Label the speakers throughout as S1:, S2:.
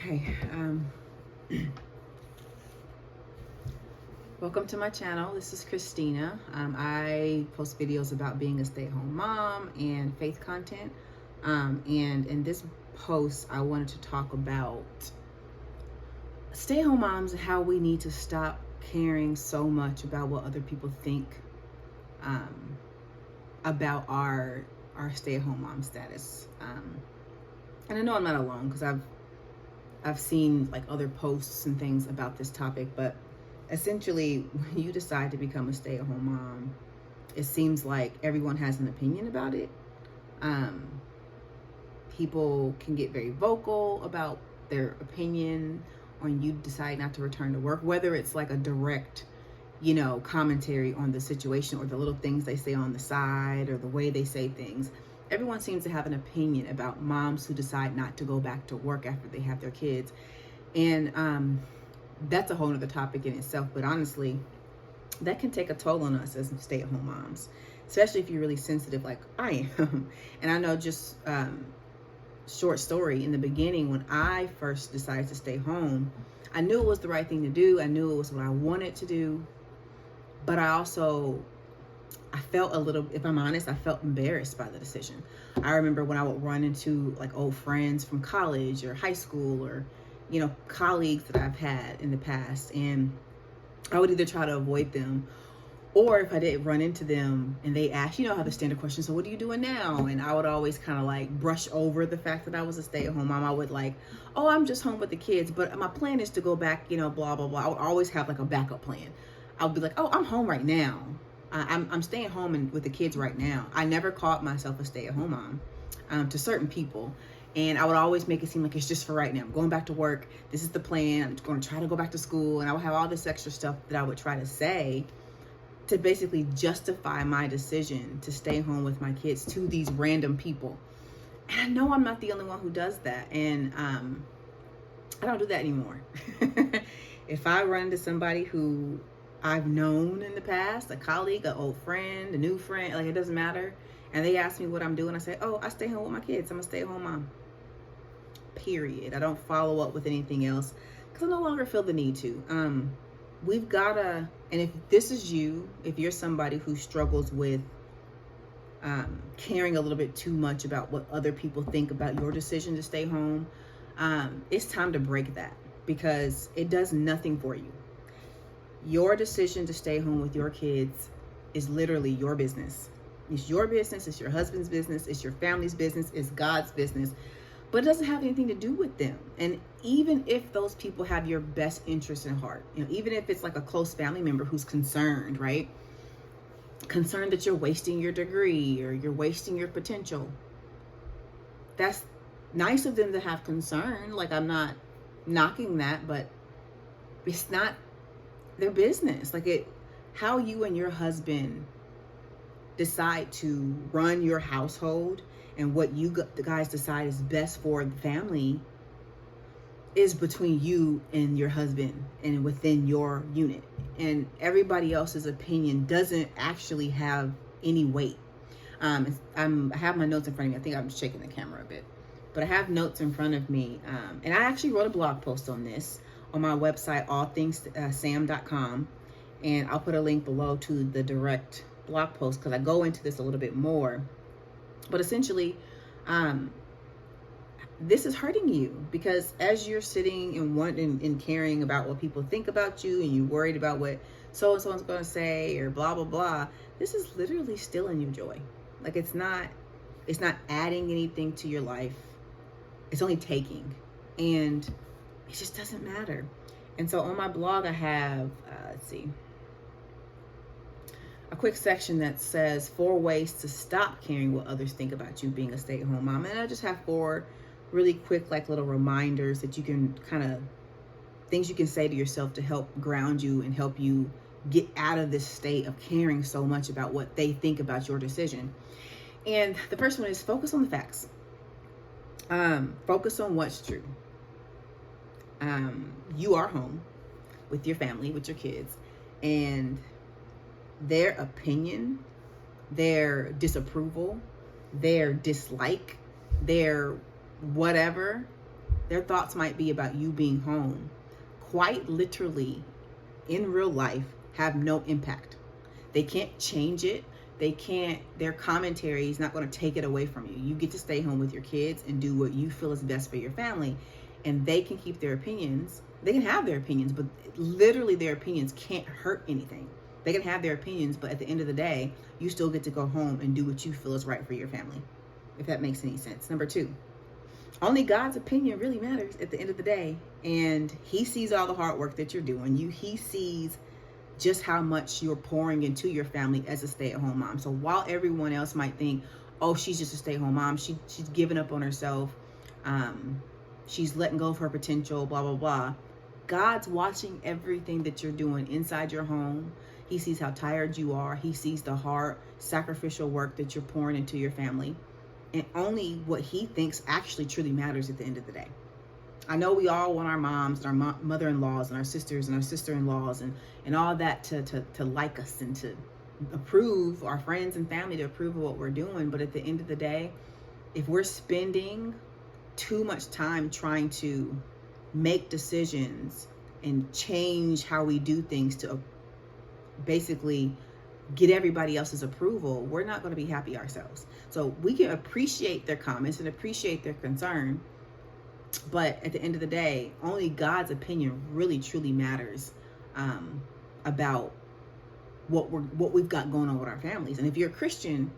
S1: Okay, welcome to my channel. This is Christina. I post videos about being a stay-at-home mom and faith content. And in this post, I wanted to talk about stay-at-home moms and how we need to stop caring so much about what other people think about our stay-at-home mom status. And I know I'm not alone because I've seen like other posts and things about this topic, but essentially when you decide to become a stay-at-home mom, it seems like everyone has an opinion about it. People can get very vocal about their opinion when you decide not to return to work, whether it's like a direct, commentary on the situation or the little things they say on the side or the way they say things. Everyone seems to have an opinion about moms who decide not to go back to work after they have their kids. And that's a whole other topic in itself. But honestly, that can take a toll on us as stay-at-home moms, especially if you're really sensitive like I am. And I know, just short story, in the beginning when I first decided to stay home, I knew it was the right thing to do. I knew it was what I wanted to do. But I felt a little, if I'm honest, I felt embarrassed by the decision. I remember when I would run into like old friends from college or high school or, colleagues that I've had in the past, and I would either try to avoid them, or if I did run into them and they asked, how the standard question, so what are you doing now? And I would always kind of like brush over the fact that I was a stay-at-home mom. I would like, oh, I'm just home with the kids, but my plan is to go back, blah, blah, blah. I would always have like a backup plan. I would be like, oh, I'm home right now. I'm staying home with the kids right now. I never called myself a stay-at-home mom to certain people. And I would always make it seem like it's just for right now. I'm going back to work. This is the plan. I'm going to try to go back to school. And I would have all this extra stuff that I would try to say to basically justify my decision to stay home with my kids to these random people. And I know I'm not the only one who does that. And I don't do that anymore. If I run into somebody who I've known in the past, a colleague, an old friend, a new friend, like it doesn't matter, and they ask me what I'm doing, I say, oh, I stay home with my kids. I'm a stay-at-home mom. Period. I don't follow up with anything else because I no longer feel the need to. We've gotta, and if this is you, if you're somebody who struggles with caring a little bit too much about what other people think about your decision to stay home, it's time to break that, because it does nothing for you. Your decision to stay home with your kids is literally your business. It's your business. It's your husband's business. It's your family's business. It's God's business. But it doesn't have anything to do with them. And even if those people have your best interest in heart, even if it's like a close family member who's concerned, right? Concerned that you're wasting your degree or you're wasting your potential. That's nice of them to have concern. Like, I'm not knocking that, but it's not their business. Like, how you and your husband decide to run your household and what you guys decide is best for the family is between you and your husband and within your unit. And everybody else's opinion doesn't actually have any weight. I have my notes in front of me. I think I'm shaking the camera a bit, but I have notes in front of me. And I actually wrote a blog post on this on my website, allthingssam.com. And I'll put a link below to the direct blog post because I go into this a little bit more. But essentially, this is hurting you, because as you're sitting and wanting and caring about what people think about you, and you're worried about what so-and-so's going to say or blah, blah, blah, this is literally stealing your joy. Like, it's not adding anything to your life. It's only taking. And it just doesn't matter. And so on my blog, I have, a quick section that says 4 ways to stop caring what others think about you being a stay-at-home mom. And I just have 4 really quick, like, little reminders that you can things you can say to yourself to help ground you and help you get out of this state of caring so much about what they think about your decision. And the first one is focus on the facts. Focus on what's true. You are home with your family, with your kids, and their opinion, their disapproval, their dislike, their whatever their thoughts might be about you being home, quite literally in real life have no impact. They can't change it. Their commentary is not going to take it away from you. You get to stay home with your kids and do what you feel is best for your family. And they can keep their opinions. They can have their opinions, but literally their opinions can't hurt anything. They can have their opinions, but at the end of the day, you still get to go home and do what you feel is right for your family, if that makes any sense. Number 2, only God's opinion really matters at the end of the day. And he sees all the hard work that you're doing. He sees just how much you're pouring into your family as a stay-at-home mom. So while everyone else might think, oh, she's just a stay-at-home mom, she's given up on herself, she's letting go of her potential, blah, blah, blah. God's watching everything that you're doing inside your home. He sees how tired you are. He sees the hard, sacrificial work that you're pouring into your family. And only what he thinks actually truly matters at the end of the day. I know we all want our moms and our mother-in-laws and our sisters and our sister-in-laws and all that to like us and to approve, our friends and family to approve of what we're doing. But at the end of the day, if we're spending too much time trying to make decisions and change how we do things to basically get everybody else's approval, we're not going to be happy ourselves. So we can appreciate their comments and appreciate their concern, but at the end of the day, only God's opinion really truly matters about what we've got going on with our families. And if you're a Christian,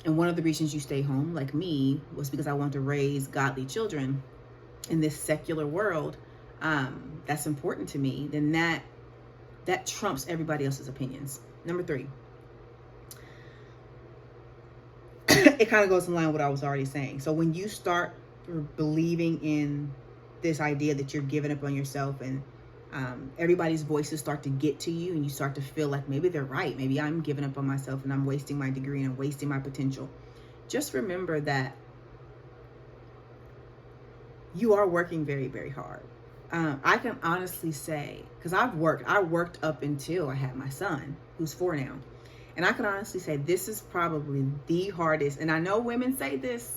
S1: and one of the reasons you stay home, like me, was because I want to raise godly children in this secular world, that's important to me, then that trumps everybody else's opinions. Number 3, it kind of goes in line with what I was already saying. So when you start believing in this idea that you're giving up on yourself, and everybody's voices start to get to you, and you start to feel like maybe they're right, maybe I'm giving up on myself and I'm wasting my degree and I'm wasting my potential, just remember that you are working very, very hard. I can honestly say, because I worked up until I had my son, who's 4 now. And I can honestly say this is probably the hardest. And I know women say this,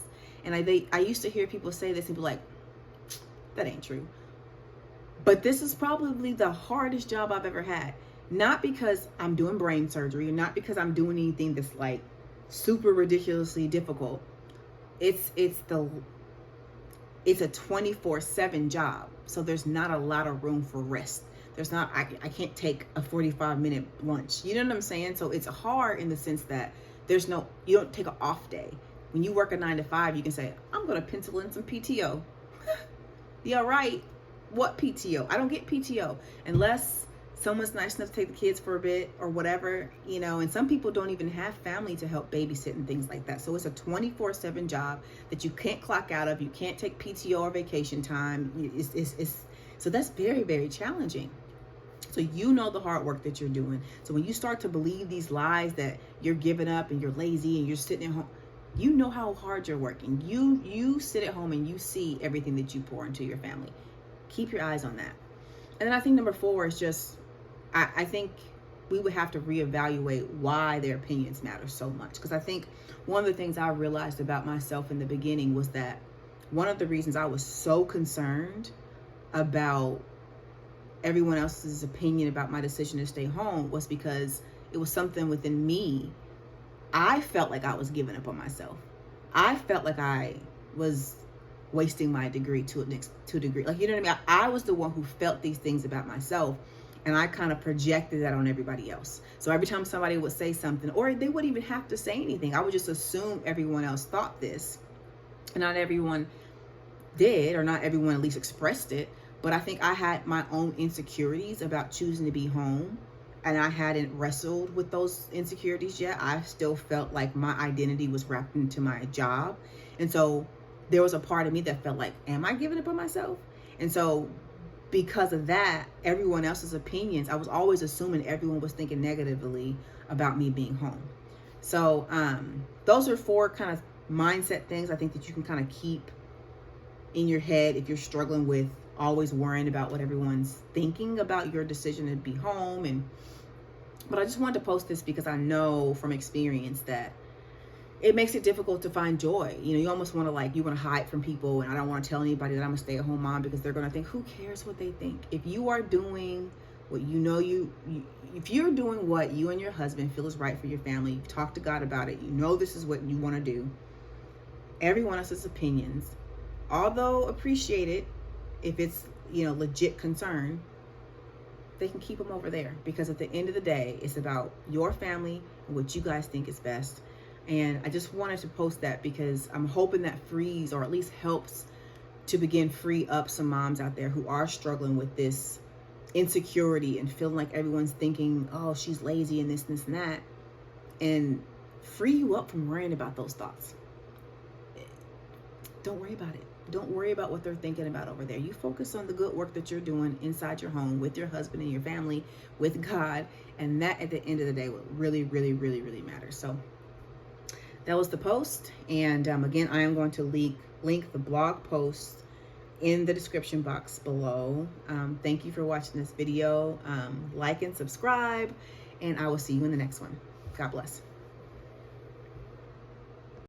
S1: and I used to hear people say this and be like, that ain't true. But this is probably the hardest job I've ever had. Not because I'm doing brain surgery, not because I'm doing anything that's like super ridiculously difficult. It's a 24/7 job. So there's not a lot of room for rest. I can't take a 45-minute lunch. You know what I'm saying? So it's hard in the sense that you don't take an off day. When you work a 9 to 5, you can say, I'm going to pencil in some PTO. Yeah, right. What PTO? I don't get PTO unless someone's nice enough to take the kids for a bit or whatever, and some people don't even have family to help babysit and things like that. So it's a 24/7 job that you can't clock out of. You can't take PTO or vacation time. So that's very, very challenging. So the hard work that you're doing. So when you start to believe these lies that you're giving up and you're lazy and you're sitting at home, you know how hard you're working. You sit at home and you see everything that you pour into your family. Keep your eyes on that. And then I think number 4 is just, I think we would have to reevaluate why their opinions matter so much. Because I think one of the things I realized about myself in the beginning was that one of the reasons I was so concerned about everyone else's opinion about my decision to stay home was because it was something within me. I felt like I was giving up on myself. I felt like I was wasting my degree to a degree. Like, you know what I mean? I was the one who felt these things about myself, and I kind of projected that on everybody else. So every time somebody would say something, or they wouldn't even have to say anything, I would just assume everyone else thought this. And not everyone did, or not everyone at least expressed it. But I think I had my own insecurities about choosing to be home, and I hadn't wrestled with those insecurities yet. I still felt like my identity was wrapped into my job. And so there was a part of me that felt like, am I giving up on myself? And so because of that, everyone else's opinions, I was always assuming everyone was thinking negatively about me being home. So those are 4 kind of mindset things I think that you can kind of keep in your head if you're struggling with always worrying about what everyone's thinking about your decision to be home. But I just wanted to post this because I know from experience that it makes it difficult to find joy. You know, you almost want to you want to hide from people, and I don't want to tell anybody that I'm a stay-at-home mom because they're going to think, who cares what they think? If you are doing what if you're doing what you and your husband feel is right for your family, you've talked to God about it, you know this is what you want to do. Everyone else's opinions, although appreciated, if it's, legit concern, they can keep them over there, because at the end of the day, it's about your family and what you guys think is best. And I just wanted to post that because I'm hoping that frees, or at least helps to begin free up some moms out there who are struggling with this insecurity and feeling like everyone's thinking, oh, she's lazy and this and that, and free you up from worrying about those thoughts. Don't worry about it. Don't worry about what they're thinking about over there. You focus on the good work that you're doing inside your home with your husband and your family, with God, and that at the end of the day will really, really, really, really matter. So that was the post. And again, I am going to link the blog post in the description box below. Thank you for watching this video. Like and subscribe, and I will see you in the next one. God bless.